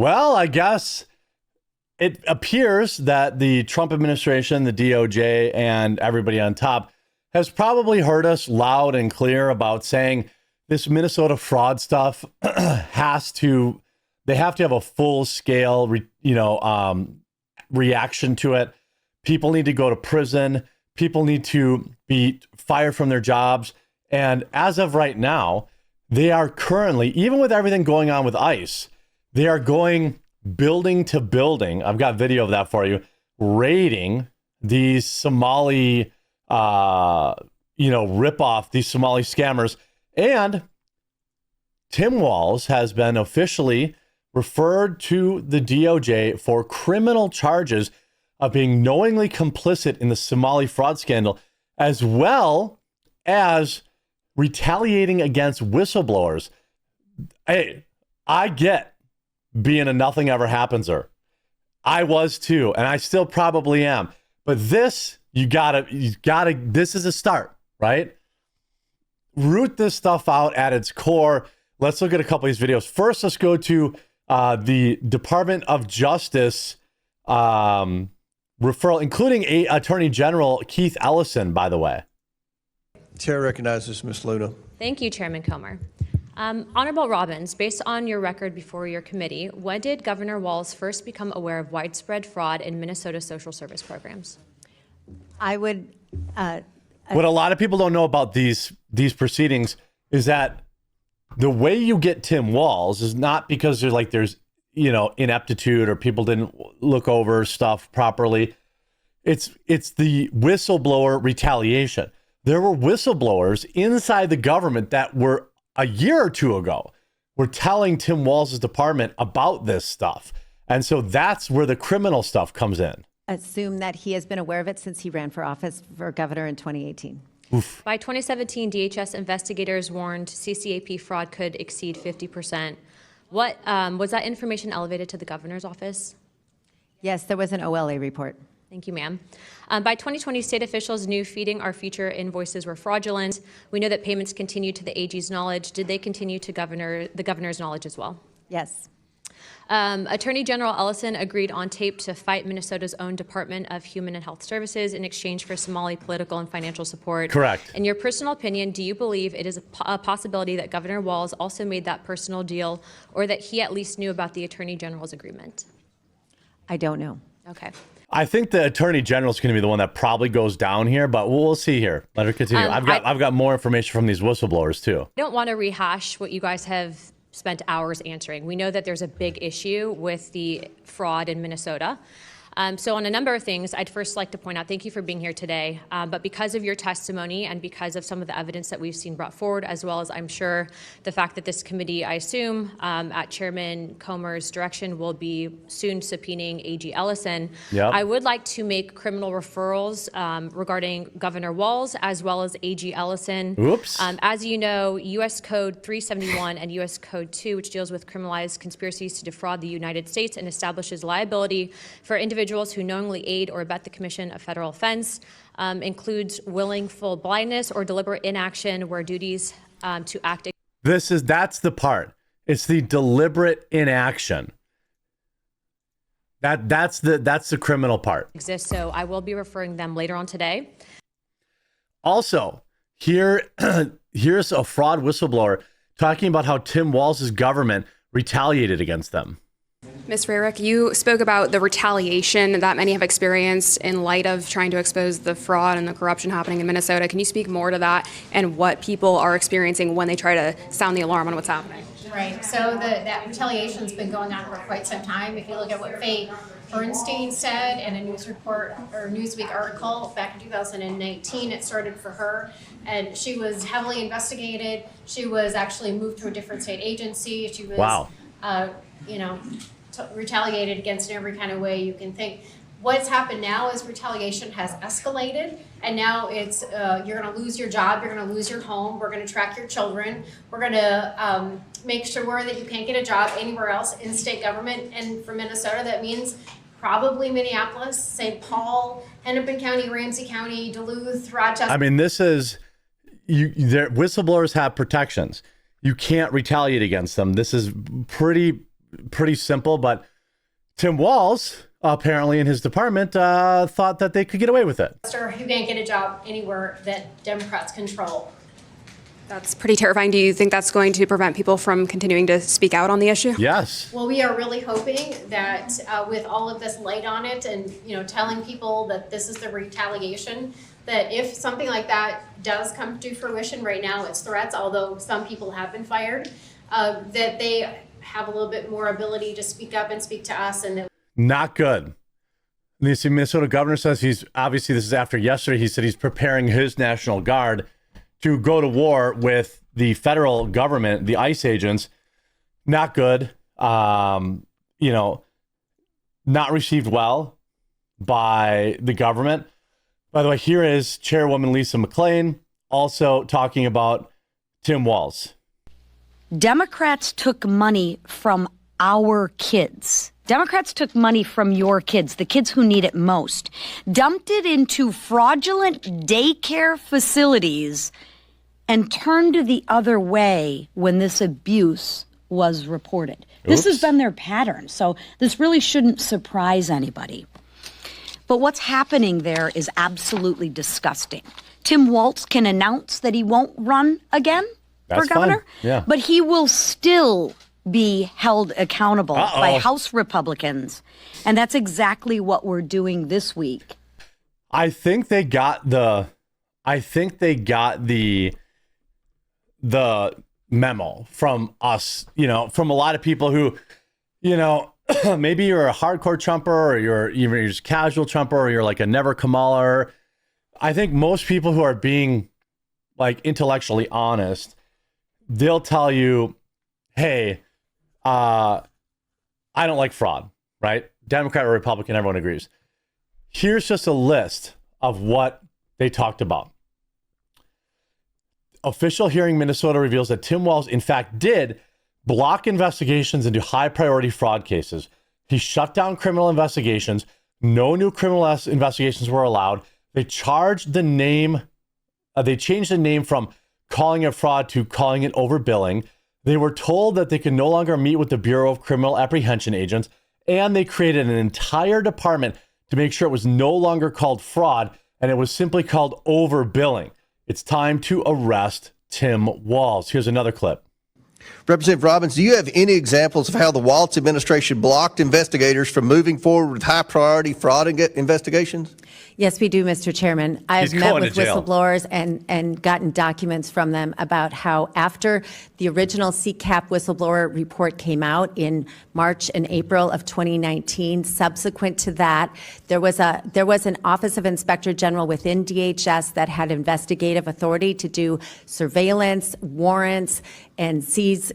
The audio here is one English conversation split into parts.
Well, I guess it appears that the Trump administration, the DOJ, and everybody on top has probably heard us loud and clear about saying this Minnesota fraud stuff they have to have a full scale, reaction to it. People need to go to prison. People need to be fired from their jobs. And as of right now, they are currently, even with everything going on with ICE, they are going building to building. I've got video of that for you, raiding these Somali, rip-off, these Somali scammers. And Tim Walz has been officially referred to the DOJ for criminal charges of being knowingly complicit in the Somali fraud scandal, as well as retaliating against whistleblowers. Hey, I get being a nothing ever happenser. I was too, and I still probably am. But this, you gotta, this is a start, right? Root this stuff out at its core. Let's look at a couple of these videos. First, let's go to the Department of Justice referral, including Attorney General Keith Ellison, by the way. Chair recognizes Ms. Luna. Thank you, Chairman Comer. Honorable Robbins, based on your record before your committee, when did Governor Walz first become aware of widespread fraud in Minnesota social service programs? I would. What a lot of people don't know about these proceedings is that the way you get Tim Walz is not because there's ineptitude or people didn't look over stuff properly. It's the whistleblower retaliation. There were whistleblowers inside the government that were a year or two ago were telling Tim Walz's department about this stuff. And so that's where the criminal stuff comes in. Assume that he has been aware of it since he ran for office for governor in 2018. Oof. By 2017, DHS investigators warned CCAP fraud could exceed 50%. What was that information elevated to the governor's office? Yes, there was an OLA report. Thank you, ma'am. By 2020, state officials knew feeding our future invoices were fraudulent. We know that payments continued to the AG's knowledge. Did they continue to the governor's knowledge as well? Yes. Attorney General Ellison agreed on tape to fight Minnesota's own Department of Human and Health Services in exchange for Somali political and financial support. Correct. In your personal opinion, do you believe it is a possibility that Governor Walz also made that personal deal, or that he at least knew about the Attorney General's agreement? I don't know. Okay. I think the Attorney General is going to be the one that probably goes down here, but we'll see here. Let her continue. I've got more information from these whistleblowers too. I don't want to rehash what you guys have spent hours answering. We know that there's a big issue with the fraud in Minnesota. So on a number of things, I'd first like to point out, thank you for being here today, but because of your testimony and because of some of the evidence that we've seen brought forward, as well as I'm sure the fact that this committee, I assume, at Chairman Comer's direction, will be soon subpoenaing AG Ellison. Yep. I would like to make criminal referrals regarding Governor Walz as well as AG Ellison. Oops. As you know, U.S. Code 371 and U.S. Code 2, which deals with criminalized conspiracies to defraud the United States and establishes liability for individuals who knowingly aid or abet the commission of federal offense, includes willful blindness or deliberate inaction where duties to act. That's the part. It's the deliberate inaction. That's the criminal part. Exists. So I will be referring them later on today. Also, here's a fraud whistleblower talking about how Tim Walz's government retaliated against them. Ms. Rarick, you spoke about the retaliation that many have experienced in light of trying to expose the fraud and the corruption happening in Minnesota. Can you speak more to that and what people are experiencing when they try to sound the alarm on what's happening? Right. So that retaliation's been going on for quite some time. If you look at what Faye Bernstein said in a news report or Newsweek article back in 2019, it started for her, and she was heavily investigated. She was actually moved to a different state agency. She was, wow. Retaliated against in every kind of way you can think. What's happened now is retaliation has escalated, and now it's you're going to lose your job, you're going to lose your home, we're going to track your children, we're going to make sure that you can't get a job anywhere else in state government. And for Minnesota, that means probably Minneapolis, St. Paul, Hennepin County, Ramsey County, Duluth, Rochester. I mean, this is whistleblowers have protections. You can't retaliate against them. This is pretty pretty simple, but Tim Walz, apparently in his department, thought that they could get away with it. Sir, you can't get a job anywhere that Democrats control. That's pretty terrifying. Do you think that's going to prevent people from continuing to speak out on the issue? Yes. Well, we are really hoping that with all of this light on it and, telling people that this is the retaliation, that if something like that does come to fruition, right now it's threats, although some people have been fired, that they have a little bit more ability to speak up and speak to us. And that Not good. The Minnesota governor says he's, obviously this is after yesterday, he said he's preparing his National Guard to go to war with the federal government, the ICE agents. Not good. Not received well by the government. By the way, here is Chairwoman Lisa McClain also talking about Tim Walz. Democrats took money from our kids. Democrats took money from your kids, the kids who need it most, dumped it into fraudulent daycare facilities, and turned the other way when this abuse was reported. This has been their pattern, so this really shouldn't surprise anybody. But what's happening there is absolutely disgusting. Tim Walz can announce that he won't run again for governor, fine. Yeah. but he will still be held accountable by House Republicans. And that's exactly what we're doing this week. I think they got the memo from us, from a lot of people who, maybe you're a hardcore Trumper or you're just casual Trumper or you're like a never Kamala. I think most people who are being like intellectually honest, they'll tell you, hey, I don't like fraud, right? Democrat or Republican, everyone agrees. Here's just a list of what they talked about. Official hearing Minnesota reveals that Tim Walz, in fact, did block investigations into high priority fraud cases. He shut down criminal investigations. No new criminal investigations were allowed. They changed the name from calling it fraud to calling it overbilling. They were told that they could no longer meet with the Bureau of Criminal Apprehension agents, and they created an entire department to make sure it was no longer called fraud and it was simply called overbilling. It's time to arrest Tim Walz. Here's another clip. Representative Robbins, do you have any examples of how the Walz administration blocked investigators from moving forward with high priority fraud investigations? Yes, we do, Mr. Chairman. I've met going with to jail. whistleblowers and gotten documents from them about how after the original CCAP whistleblower report came out in March and April of 2019, subsequent to that, there was an Office of Inspector General within DHS that had investigative authority to do surveillance, warrants, and seize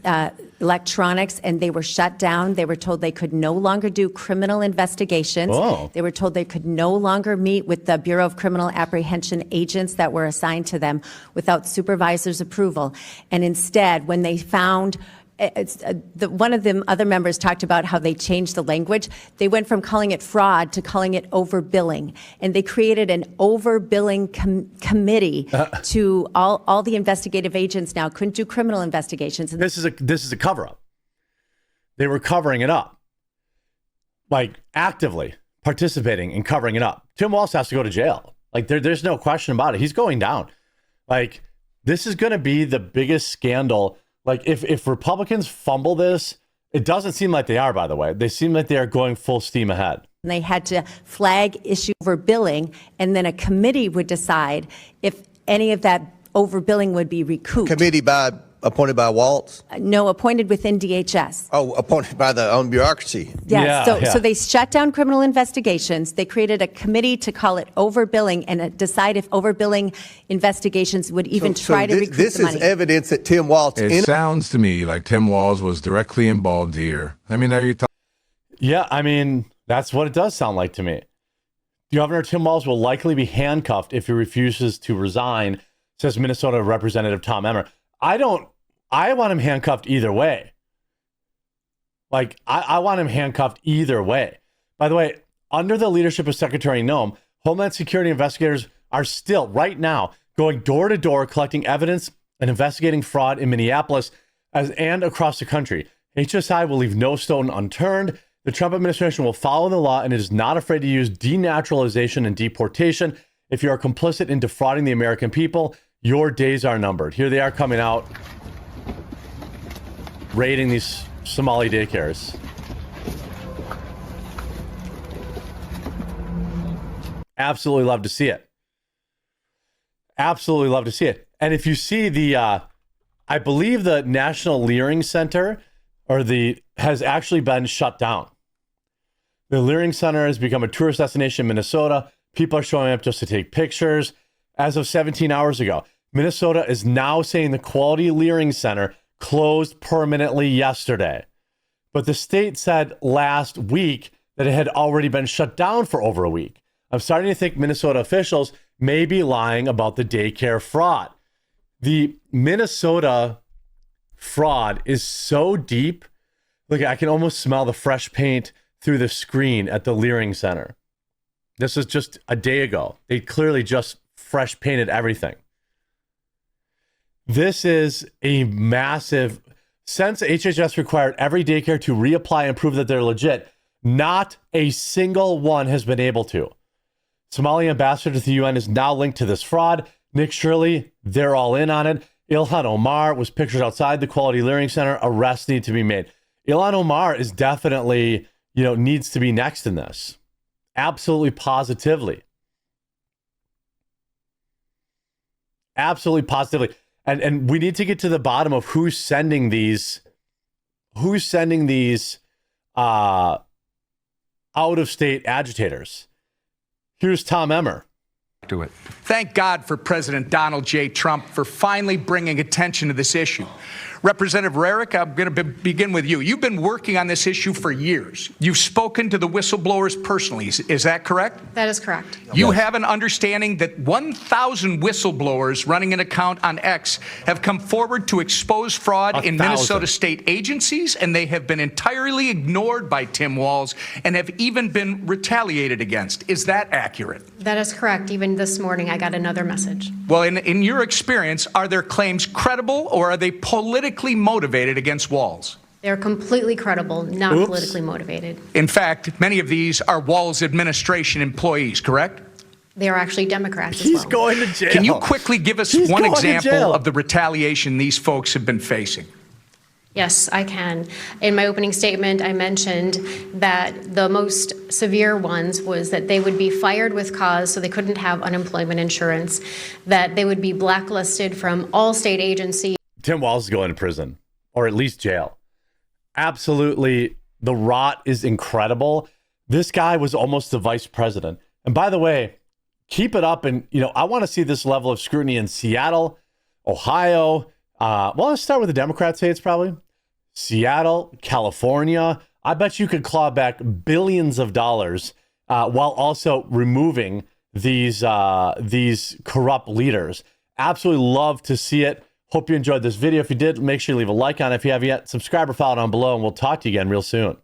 electronics, and they were shut down. They were told they could no longer do criminal investigations. Oh. They were told they could no longer meet with the Bureau of Criminal Apprehension agents that were assigned to them without supervisor's approval. And instead, when they found one of the other members talked about how they changed the language. They went from calling it fraud to calling it overbilling. And they created an overbilling committee to all the investigative agents now couldn't do criminal investigations. And This is a cover-up. They were covering it up, like actively participating in covering it up. Tim Walz has to go to jail. Like there's no question about it. He's going down. Like this is going to be the biggest scandal. Like if Republicans fumble this, it doesn't seem like they are, by the way. They seem like they are going full steam ahead. they had to flag issue overbilling, and then a committee would decide if any of that overbilling would be recouped. Committee appointed by Walz? No, appointed within DHS. Oh, appointed by the own bureaucracy. Yes. Yeah, So they shut down criminal investigations. They created a committee to call it overbilling and decide if overbilling investigations would even try to recoup this the money. is evidence that Tim Walz. It sounds to me like Tim Walz was directly involved here. I mean, are you talking? Yeah, I mean, that's what it does sound like to me. Governor Tim Walz will likely be handcuffed if he refuses to resign, says Minnesota Representative Tom Emmer. I want him handcuffed either way. Like, I want him handcuffed either way. By the way, under the leadership of Secretary Noem, Homeland Security investigators are still, right now, going door to door, collecting evidence and investigating fraud in Minneapolis and across the country. HSI will leave no stone unturned. The Trump administration will follow the law and is not afraid to use denaturalization and deportation. If you are complicit in defrauding the American people, your days are numbered. Here they are coming out, raiding these Somali daycares. Absolutely love to see it. Absolutely love to see it. And if you see the, I believe the National Leering Center has actually been shut down. The Leering Center has become a tourist destination in Minnesota. People are showing up just to take pictures. As of 17 hours ago, Minnesota is now saying the Quality Leering Center closed permanently yesterday. But the state said last week that it had already been shut down for over a week. I'm starting to think Minnesota officials may be lying about the daycare fraud. The Minnesota fraud is so deep. Look, I can almost smell the fresh paint through the screen at the Leering Center. This is just a day ago. They clearly just fresh painted everything. This is a massive, since HHS required every daycare to reapply and prove that they're legit, not a single one has been able to. Somali ambassador to the UN is now linked to this fraud. Nick Shirley, they're all in on it. Ilhan Omar was pictured outside the Quality Leering Center. Arrests need to be made. Ilhan Omar is definitely, needs to be next in this. Absolutely, positively. Absolutely, positively. And we need to get to the bottom of who's sending these out-of-state agitators. Here's Tom Emmer. Do it. Thank God for President Donald J. Trump for finally bringing attention to this issue. Representative Rarick, I'm going to begin with you. You've been working on this issue for years. You've spoken to the whistleblowers personally. Is that correct? That is correct. You have an understanding that 1,000 whistleblowers running an account on X have come forward to expose fraud in Minnesota state agencies, and they have been entirely ignored by Tim Walz and have even been retaliated against. Is that accurate? That is correct. Even this morning, I got another message. Well, in your experience, are their claims credible or are they politically motivated against Walz? They're completely credible, not politically motivated. In fact, many of these are Walz administration employees, correct? They are actually Democrats as well. He's going to jail. Can you quickly give us one example of the retaliation these folks have been facing? Yes, I can. In my opening statement, I mentioned that the most severe ones was that they would be fired with cause, so they couldn't have unemployment insurance, that they would be blacklisted from all state agencies. Tim Walz is going to prison, or at least jail. Absolutely, the rot is incredible. This guy was almost the vice president. And by the way, keep it up. And, I want to see this level of scrutiny in Seattle, Ohio. Let's start with the Democrat states, probably. Seattle, California. I bet you could claw back billions of dollars while also removing these corrupt leaders. Absolutely love to see it. Hope you enjoyed this video. If you did, make sure you leave a like on it. If you haven't yet, subscribe or follow down below, and we'll talk to you again real soon.